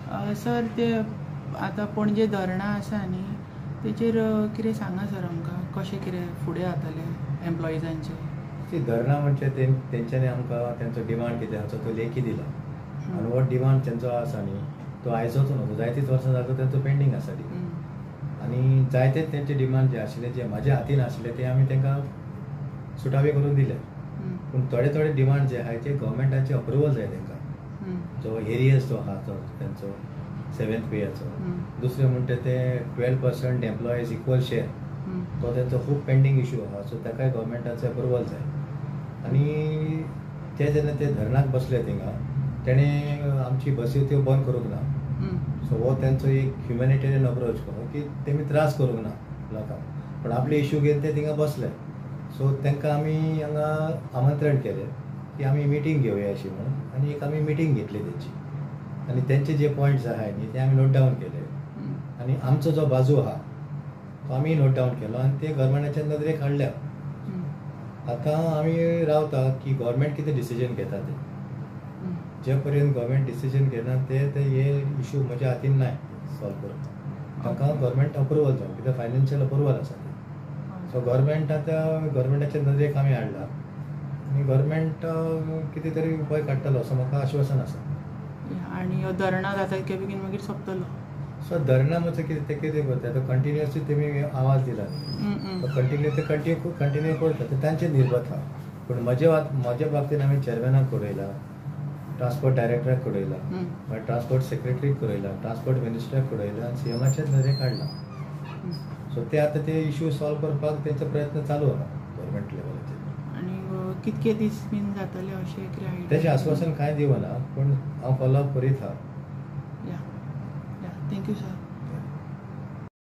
Sir ते आतां पणजे धरणां आसा न्ही तेचेर कितें सांगा सर आमकां कशें कितें फुडें जातलें एम्प्लॉयजांचें. ती धरणां म्हणजे तेंच्यांनी आमकां तेंचो डिमांड कितें आसा तो लेखी दिला आनी हो डिमांड तेंचो आसा न्ही तो आयजोच न्हू, जायतींच वर्सां जाता तेंचो पेंडींग आसा डिमांड आनी जायतेच तेंचे डिमांड जे आशिल्ले जे म्हाज्या हातीन आशिल्ले ते आमी तांकां सुटावे करून दिले. पूण थोडे थोडे डिमांड जे आहाय ते गव्हर्मेंटाचे अप्रुवल जाय तांकां. जो एरियस जो आहा तो तेंचो 7th पेयाचो, दुसरें म्हणटा ते 12% एम्प्लॉयीज इक्वल शेअर तो तेंचो खूब पेंडींग इश्यू आहा. सो ताकाय गव्हर्मेंटाचो अप्रुवल जाय. आनी ते जेन्ना ते धरणाक बसले थिंगा तेणे आमची बसी त्यो बंद करूंक ना. सो हो तेंचो एक ह्युमॅनिटेरियन अप्रोच कहो की तेमी त्रास करूंक ना लोकांक, पूण आपले इश्यू घेवन ते थिंगा बसले. सो तांकां आमी हांगा आमंत्रण केलें की आमी मिटींग घेवया अशी म्हणून आनी एक आमी मिटींग घेतली तेंची आनी तेंचे जे पॉयंट्स आहाय न्ही ते आमी नोट डावन केले आनी आमचो जो बाजू आहा तो आमी नोट डावन केलो आनी ते गव्हर्मेंटाच्या नदरेक हाडल्या. आतां आमी रावता की गव्हर्मेंट कितें डिसिजन घेता ते. जे पर्यंत गव्हर्मेंट डिसिजन घेना ते हे इश्यू म्हज्या हातीन नाय सॉल्व करप. ताका गव्हर्मेंट अप्रुवल जाय कित्याक फायनान्शियल अप्रुवल आसा ते. सो गव्हर्मेंट आतां गव्हर्मेंटाच्या नदरेक आमी हाडला आनी गव्हर्मेंट कितें तरी उपाय काडटलो असो म्हाका आश्वासन आसा. आनी हो धरणां जाता इतके बेगीन मागीर सोंपतलो. सो धरणां म्हणजे कितें ते कितें करता तो कंटिन्युअसली तेमी आवाज दिला न्ही तो कंटिन्यू करता ते तांचेर निर्भर आहा. पूण म्हज्या बाबतीन आमी चेअरमॅनाक कळयला, ट्रान्सपोर्ट डायरेक्टराक कळयला, मागीर ट्रान्सपोर्ट सेक्रेटरीक कळयला, ट्रान्सपोर्ट मिनिस्टराक कळयला आनी सीएमाच्या नदरेक हाडला. सो ते आतां ते इश्यू सॉल्व करपाक तेंचो प्रयत्न चालू आहा गव्हर्मेंट लेवलाचेर. आनी कितके दीस बीन जातले अशें कितें आयडिया? तेचें आश्वासन कांय दिवना पूण हांव फॉलो अप करीत आहा. Thank you sir.